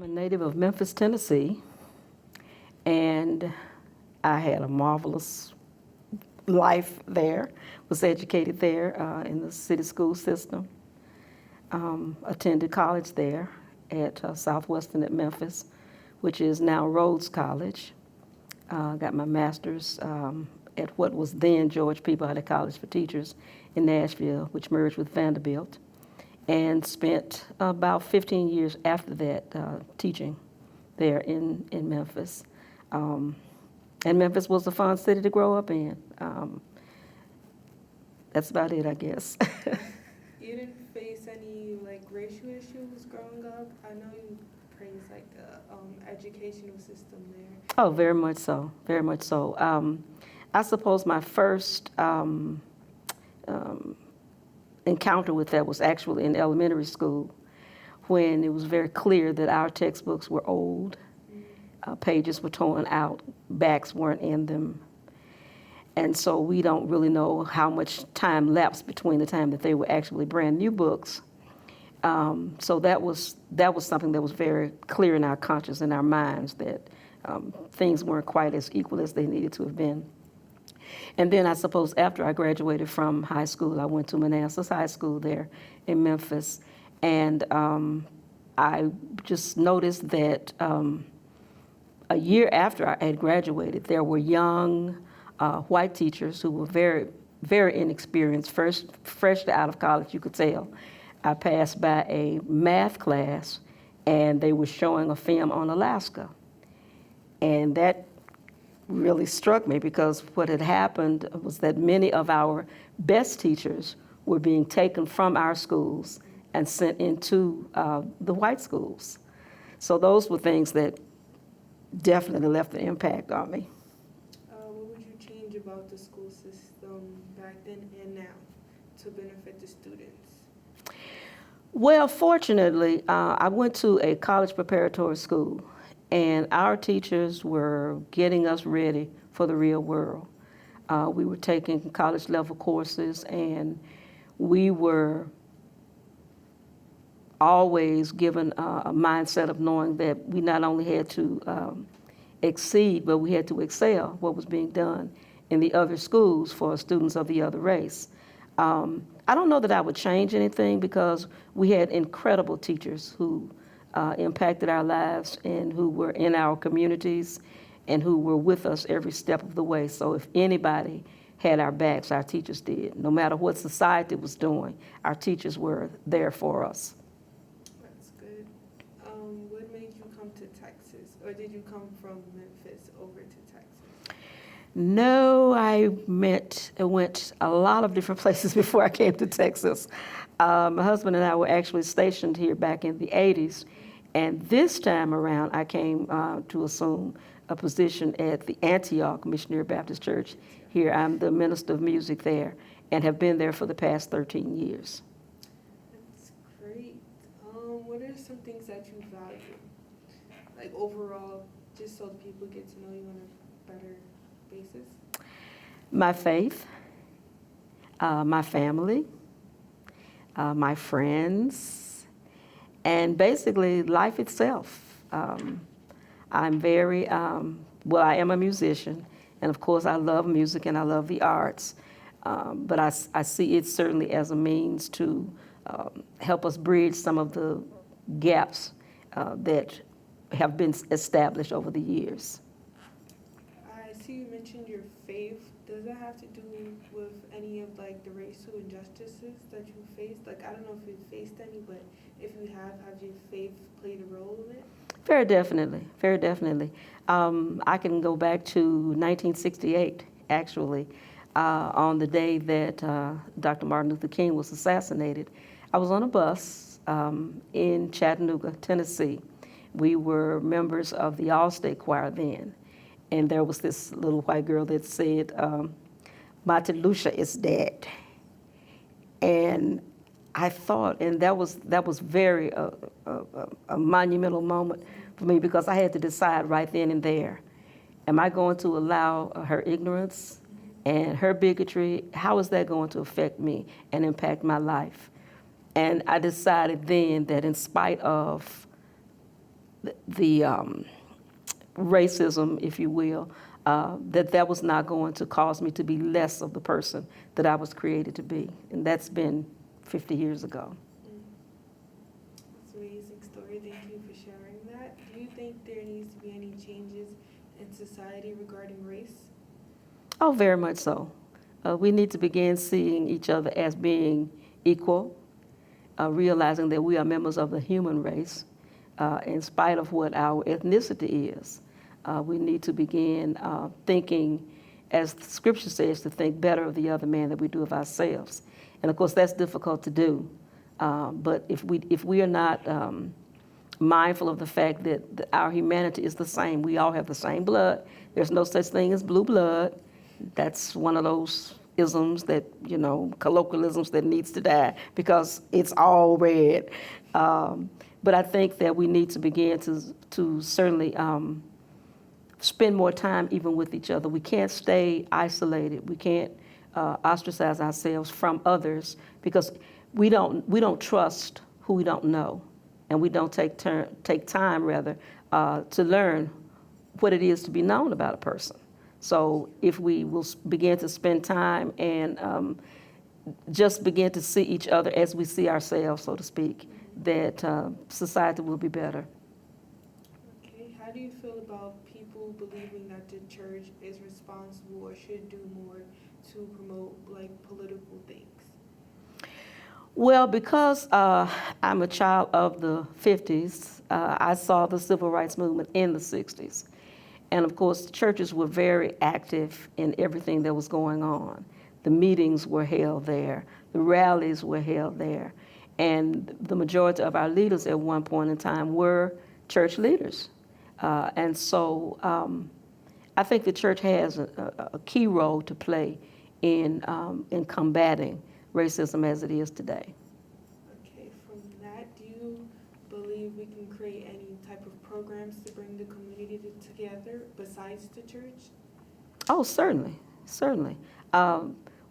a native of Memphis, Tennessee, and I had a marvelous life there, was educated there in the city school system, attended college there at Southwestern at Memphis, which is now Rhodes College. Got my master's at what was then George Peabody College for Teachers in Nashville, which merged with Vanderbilt, and spent about 15 years after that teaching there in Memphis. And Memphis was a fun city to grow up in. That's about it, I guess. You didn't face any racial issues growing up? I know you praise the educational system there. Oh, very much so, very much so. I suppose my first encounter with that was actually in elementary school, when it was very clear that our textbooks were old. Pages were torn out, backs weren't in them. And so we don't really know how much time lapsed between the time that they were actually brand new books. So that was something that was very clear in our conscience, in our minds, that things weren't quite as equal as they needed to have been. And then I suppose after I graduated from high school, I went to Manassas High School there in Memphis. And I just noticed that a year after I had graduated, there were young white teachers who were very, very inexperienced, fresh out of college, you could tell. I passed by a math class, and they were showing a film on Alaska. And that really struck me, because what had happened was that many of our best teachers were being taken from our schools and sent into the white schools. So those were things that definitely left an impact on me. What would you change about the school system back then and now to benefit the students? Well, fortunately, I went to a college preparatory school, and our teachers were getting us ready for the real world. We were taking college level courses, and we were always given a mindset of knowing that we not only had to exceed, but we had to excel what was being done in the other schools for students of the other race. I don't know that I would change anything, because we had incredible teachers who impacted our lives and who were in our communities and who were with us every step of the way. So if anybody had our backs, our teachers did. No matter what society was doing, our teachers were there for us. That's good. What made you come to Texas? Or did you come from Memphis over to Texas? No, I went a lot of different places before I came to Texas. My husband and I were actually stationed here back in the 80s, and this time around I came to assume a position at the Antioch Missionary Baptist Church here. I'm the minister of music there and have been there for the past 13 years. That's great. What are some things that you value, overall, just so people get to know you on a better basis? My faith, my family, my friends, and basically life itself. I'm very, I am a musician, and of course I love music and I love the arts, but I see it certainly as a means to help us bridge some of the gaps that have been established over the years. I see you mentioned your faith. Does that have to do with any of the racial injustices that you faced? I don't know if you faced any, but if you have your faith played a role in it? Very definitely, very definitely. I can go back to 1968, actually, on the day that Dr. Martin Luther King was assassinated. I was on a bus in Chattanooga, Tennessee. We were members of the All-State Choir then, and there was this little white girl that said, "Martin Luther is dead." And I thought, and that was very a monumental moment for me, because I had to decide right then and there, am I going to allow her ignorance and her bigotry, how is that going to affect me and impact my life? And I decided then that in spite of the racism, if you will, that was not going to cause me to be less of the person that I was created to be. And that's been 50 years ago. That's an amazing story. Thank you for sharing that. Do you think there needs to be any changes in society regarding race? Oh, very much so. We need to begin seeing each other as being equal, realizing that we are members of the human race, in spite of what our ethnicity is. We need to begin thinking, as the scripture says, to think better of the other man than we do of ourselves. And of course, that's difficult to do. But if we are not mindful of the fact that our humanity is the same, we all have the same blood. There's no such thing as blue blood. That's one of those isms that, colloquialisms that needs to die because it's all red. But I think that we need to begin to certainly spend more time even with each other. We can't stay isolated. We can't ostracize ourselves from others because we don't trust who we don't know, and we don't take time to learn what it is to be known about a person. So if we will begin to spend time and just begin to see each other as we see ourselves, so to speak, that society will be better. Okay, how do you feel about people believing that the church is responsible or should do more to promote political things? Well, because I'm a child of the 50s, I saw the civil rights movement in the 60s. And of course, the churches were very active in everything that was going on. The meetings were held there. The rallies were held there. And the majority of our leaders at one point in time were church leaders. And so I think the church has a key role to play in combating racism as it is today. Okay, from that, do you believe we can create any type of programs to bring the community together besides the church? Oh, certainly.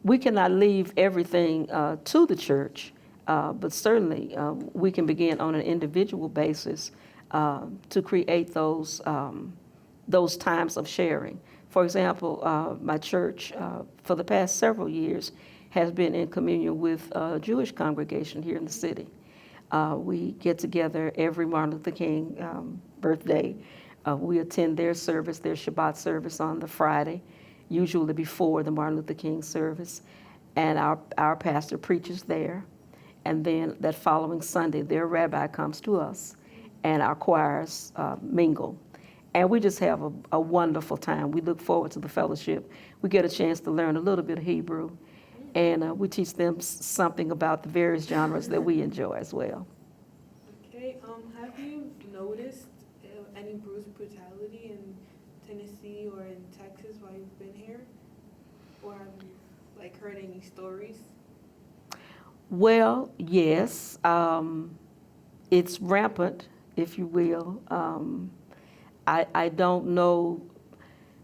We cannot leave everything to the church, but certainly we can begin on an individual basis to create those times of sharing. For example, my church for the past several years has been in communion with a Jewish congregation here in the city. We get together every Martin Luther King birthday. We attend their service, their Shabbat service on the Friday, usually before the Martin Luther King service. And our pastor preaches there. And then that following Sunday, their rabbi comes to us, and our choirs mingle. And we just have a wonderful time. We look forward to the fellowship. We get a chance to learn a little bit of Hebrew, and we teach them something about the various genres that we enjoy as well. Okay, have you noticed any brutality in Tennessee or in Texas while you've been here? Or have you heard any stories? Well, yes. It's rampant, if you will. I don't know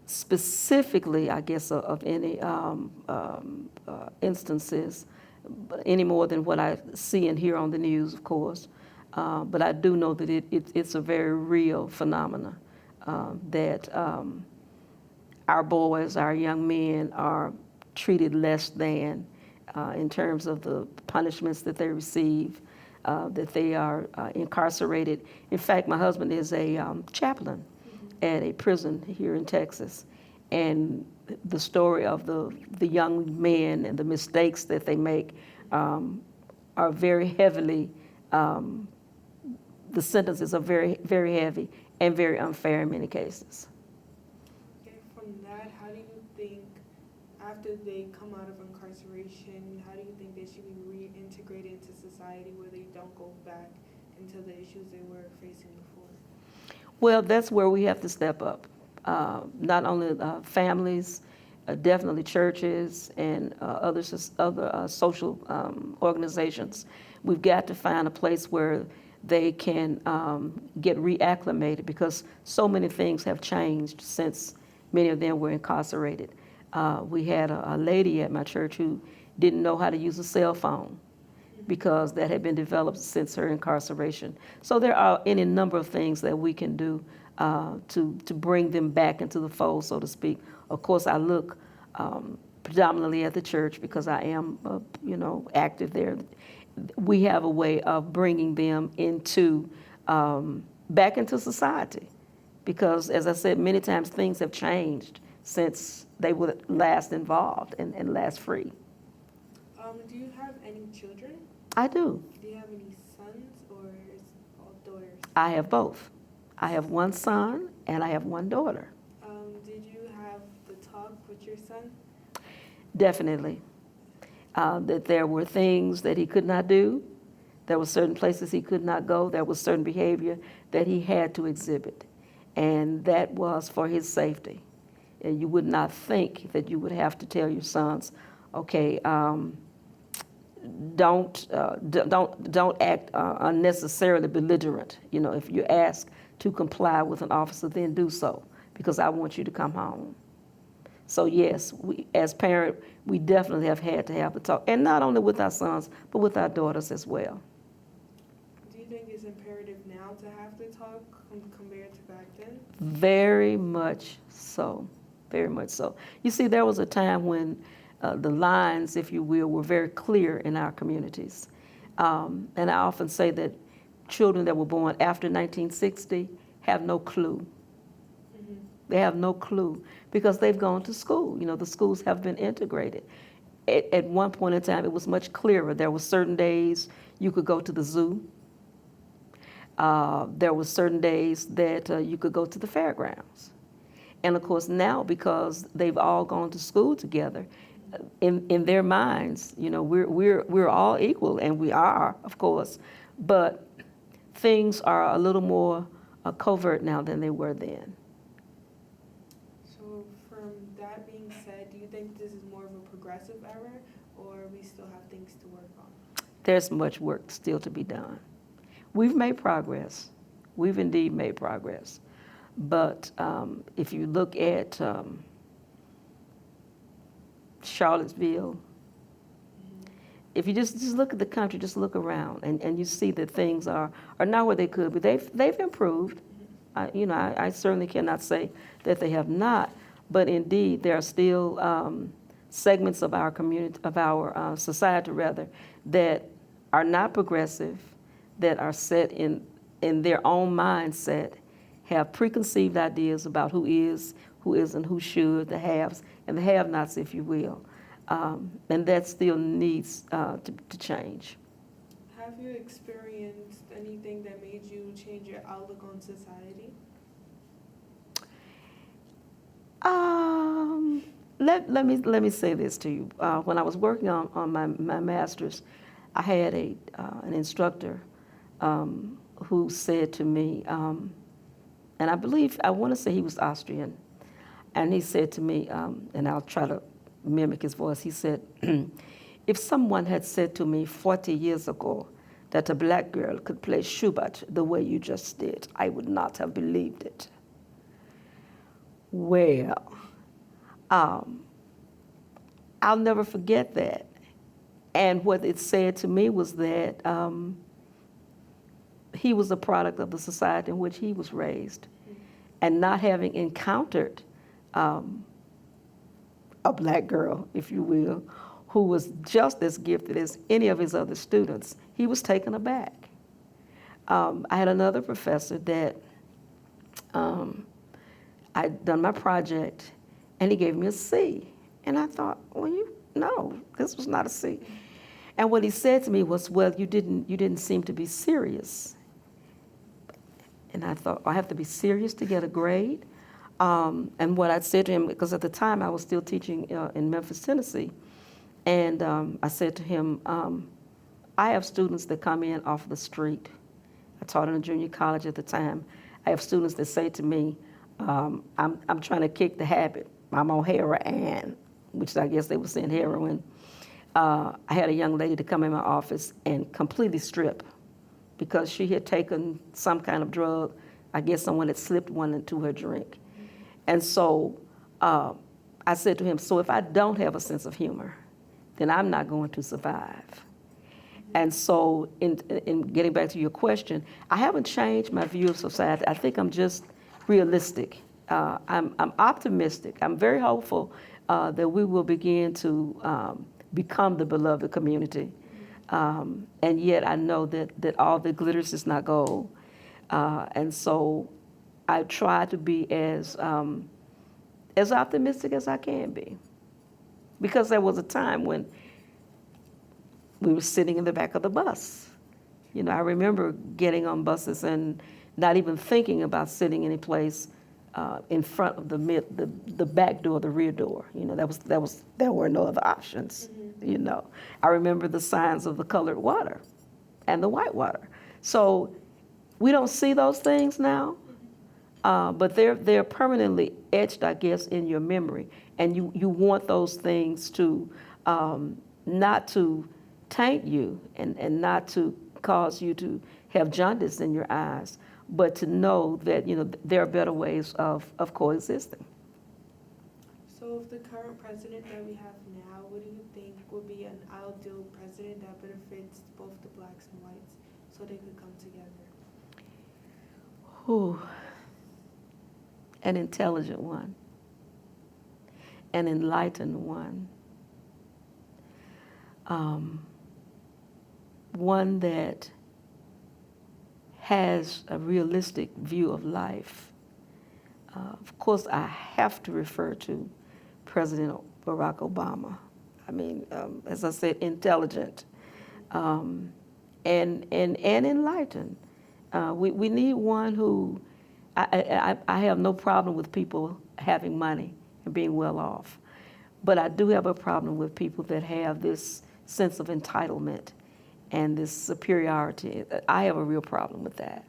specifically, I guess, of any instances, any more than what I see and hear on the news, of course. But I do know that it's a very real phenomenon, that our boys, our young men are treated less than in terms of the punishments that they receive, that they are incarcerated. In fact, my husband is a chaplain at a prison here in Texas. And the story of the young men and the mistakes that they make are very heavily, the sentences are very, very heavy and very unfair in many cases. Okay, from that, how do you think, after they come out of incarceration, how do you think they should be reintegrated into society where they don't go back into the issues they were facing before? Well, that's where we have to step up. Not only families, definitely churches and other social organizations. We've got to find a place where they can get reacclimated, because so many things have changed since many of them were incarcerated. We had a lady at my church who didn't know how to use a cell phone. because that had been developed since her incarceration. So there are any number of things that we can do to bring them back into the fold, so to speak. Of course, I look predominantly at the church because I am, active there. We have a way of bringing them into back into society, because, as I said, many times things have changed since they were last involved and last free. Do you have any children? I do. Do you have any sons or is all daughters? I have both. I have one son and I have one daughter. Did you have the talk with your son? Definitely. That there were things that he could not do. There were certain places he could not go. There was certain behavior that he had to exhibit. And that was for his safety. And you would not think that you would have to tell your sons, okay, don't act unnecessarily belligerent. If you're asked to comply with an officer, then do so, because I want you to come home. So yes, we, as parents, we definitely have had to have the talk, and not only with our sons, but with our daughters as well. Do you think it's imperative now to have the talk compared to back then? Very much so, very much so. You see, there was a time when the lines, if you will, were very clear in our communities. And I often say that children that were born after 1960 have no clue. Mm-hmm. They have no clue because they've gone to school. The schools have been integrated. At one point in time, it was much clearer. There were certain days you could go to the zoo. There were certain days that you could go to the fairgrounds. And of course now, because they've all gone to school together, in their minds, we're all equal, and we are, of course, but things are a little more covert now than they were then. So from that being said, do you think this is more of a progressive era, or we still have things to work on? There's much work still to be done. We've made progress. We've indeed made progress. But if you look at Charlottesville, if you just look at the country, just look around, and you see that things are not where they could be. They've improved. I certainly cannot say that they have not, but indeed there are still segments of our community, of our society rather, that are not progressive, that are set in their own mindset, have preconceived ideas about who is, who isn't, who should, the haves and the have-nots, if you will. And that still needs to change. Have you experienced anything that made you change your outlook on society? Let me say this to you. When I was working on my master's, I had an instructor who said to me, and I want to say he was Austrian, and he said to me, and I'll try to mimic his voice, he said, if someone had said to me 40 years ago that a black girl could play Schubert the way you just did, I would not have believed it. Well, I'll never forget that. And what it said to me was that he was a product of the society in which he was raised. And not having encountered a black girl, if you will, who was just as gifted as any of his other students, he was taken aback. I had another professor that I'd done my project, and he gave me a C. And I thought, well, no, this was not a C. And what he said to me was, well, you didn't seem to be serious. And I thought, I have to be serious to get a grade? And what I said to him, because at the time I was still teaching in Memphis, Tennessee, and I said to him, I have students that come in off the street. I taught in a junior college at the time. I have students that say to me, I'm trying to kick the habit. I'm on heroin, which I guess they were saying heroin. I had a young lady to come in my office and completely strip because she had taken some kind of drug. I guess someone had slipped one into her drink. And so I said to him, so if I don't have a sense of humor, then I'm not going to survive. And so, in getting back to your question, I haven't changed my view of society. I think I'm just realistic. I'm optimistic. I'm very hopeful that we will begin to become the beloved community. And yet, I know that all that glitters is not gold. And so, I try to be as optimistic as I can be, because there was a time when we were sitting in the back of the bus. You know, I remember getting on buses and not even thinking about sitting any place in front of the back door, the rear door. You know, there were no other options. You know, I remember the signs of the colored water and the white water. So we don't see those things now, but they're permanently etched, I guess, in your memory, and you want those things to not to taint you and not to cause you to have jaundice in your eyes, but to know that, you know, there are better ways of coexisting. So if the current president that we have now, what do you think would be an ideal president that benefits both the blacks and whites so they could come together? Whew. An intelligent one, an enlightened one, one that has a realistic view of life. Of course, I have to refer to President Barack Obama. I mean, as I said, intelligent and enlightened. We need one who, I have no problem with people having money and being well off, but I do have a problem with people that have this sense of entitlement and this superiority. I have a real problem with that.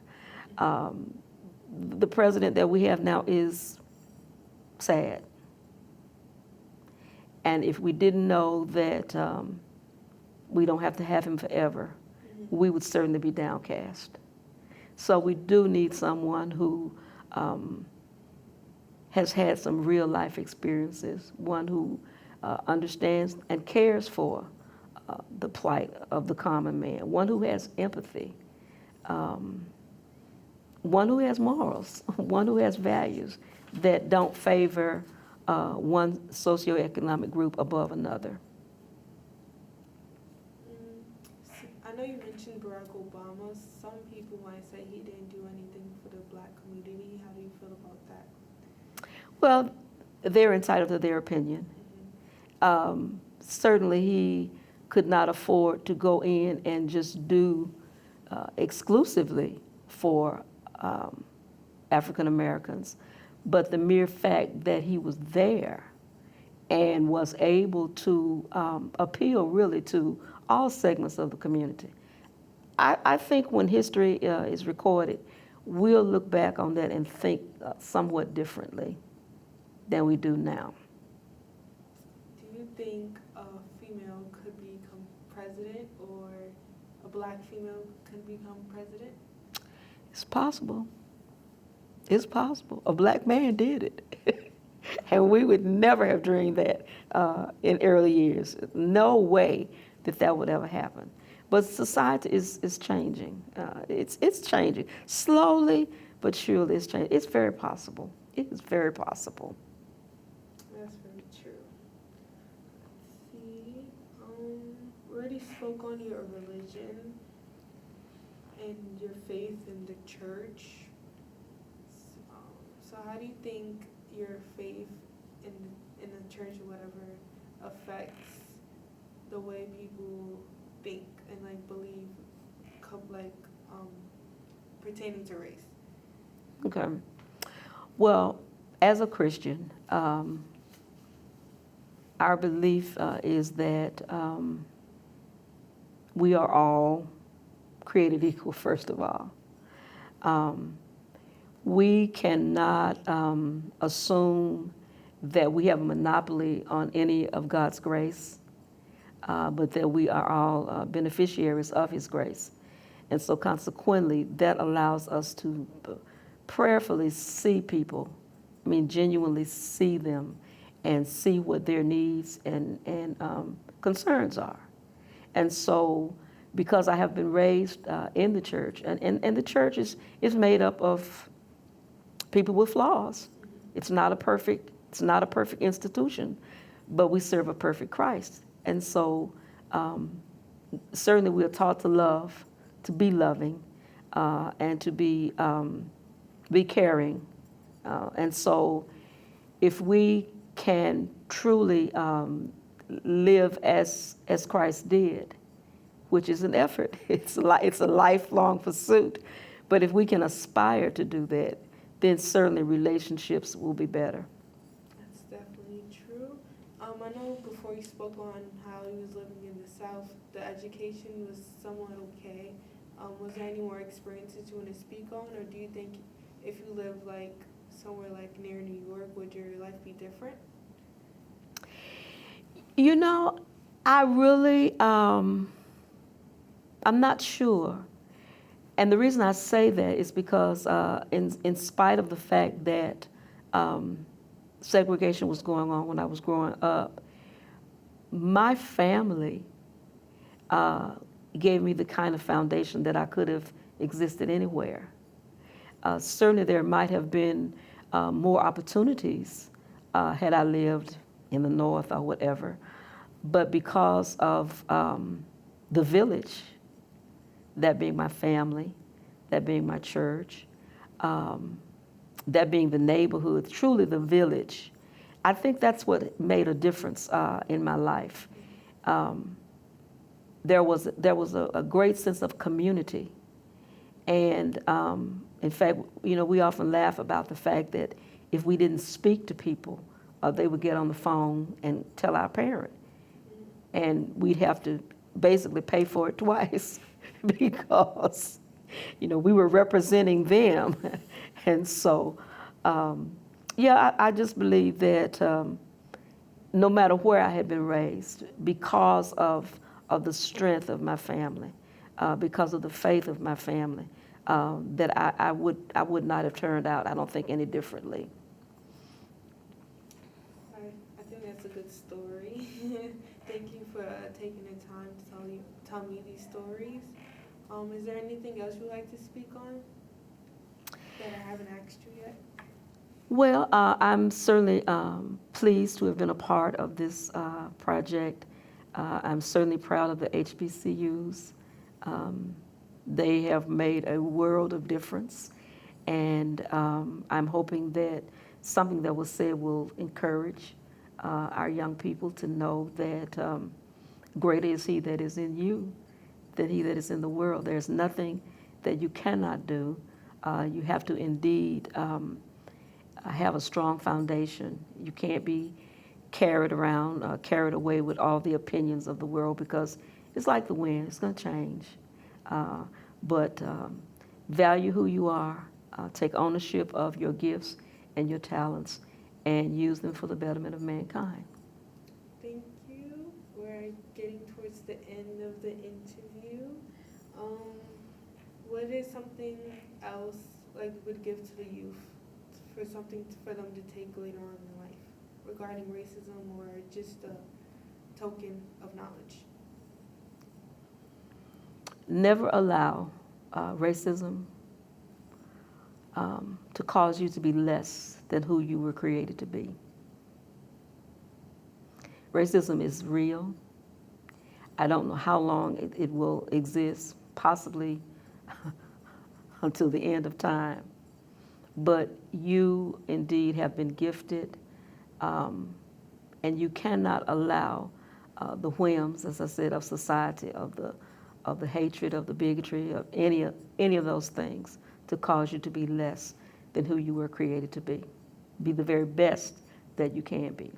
The president that we have now is sad. And if we didn't know that we don't have to have him forever, we would certainly be downcast. So we do need someone who has had some real life experiences, one who understands and cares for the plight of the common man, one who has empathy, one who has morals, one who has values that don't favor one socioeconomic group above another. I know you mentioned Barack Obama. Some people might say he didn't do anything for the black community. How do you feel about that? Well, they're entitled to their opinion. Certainly he could not afford to go in and just do exclusively for African Americans. But the mere fact that he was there and was able to appeal really to all segments of the community. I think when history is recorded, we'll look back on that and think somewhat differently than we do now. Do you think a female could become president, or a black female could become president? It's possible. It's possible. A black man did it. And we would never have dreamed that in early years. No way that would ever happen. But society is changing. It's changing. Slowly, but surely it's changing. It's very possible. It is very possible. That's very true. Let's see. We already spoke on your religion and your faith in the church. So how do you think your faith in the church or whatever affects the way people think and like believe, pertaining to race? Okay. Well, as a Christian, our belief is that we are all created equal, first of all. We cannot assume that we have a monopoly on any of God's grace, but that we are all beneficiaries of His grace. And so consequently, that allows us to prayerfully see people, genuinely see them and see what their needs and concerns are. And so because I have been raised in the church, and the church is made up of people with flaws. It's not a perfect institution, but we serve a perfect Christ. And so certainly we are taught to love, to be loving, and to be caring. And so if we can truly live as Christ did, which is an effort, it's a lifelong pursuit, but if we can aspire to do that, then certainly relationships will be better. That's definitely true. I know before you spoke on how you was living in the South, the education was somewhat okay. Was there any more experiences you want to speak on, or do you think if you live like somewhere like near New York, would your life be different? You know, I really, I'm not sure. And the reason I say that is because in spite of the fact that segregation was going on when I was growing up, my family gave me the kind of foundation that I could have existed anywhere. Certainly there might have been more opportunities had I lived in the North or whatever, but because of the village, that being my family, that being my church, that being the neighborhood, truly the village, I think that's what made a difference in my life. There was a great sense of community, and in fact, you know, we often laugh about the fact that if we didn't speak to people, they would get on the phone and tell our parent, and we'd have to basically pay for it twice because, you know, we were representing them. And so, yeah, I just believe that no matter where I had been raised, because of the strength of my family, because of the faith of my family, that I would not have turned out, I don't think, any differently. I think that's a good story. Thank you for taking the time to tell me these stories. Is there anything else you'd like to speak on that I haven't asked you yet? Well, I'm certainly pleased to have been a part of this project. I'm certainly proud of the HBCUs. They have made a world of difference, and I'm hoping that something that was said will encourage our young people to know that greater is He that is in you than he that is in the world. There's nothing that you cannot do. You have to indeed have a strong foundation. You can't be carried around, carried away with all the opinions of the world, because it's like the wind, it's going to change. But value who you are, take ownership of your gifts and your talents, and use them for the betterment of mankind. Thank you. We're getting towards the end of the interview. What is something else like would give to the youth for something for them to take later on in life regarding racism, or just a token of knowledge? Never allow racism to cause you to be less than who you were created to be. Racism is real. I don't know how long it will exist, possibly until the end of time. But you indeed have been gifted, and you cannot allow the whims, as I said, of society, of the hatred, of the bigotry, of any of those things to cause you to be less than who you were created to be. Be the very best that you can be.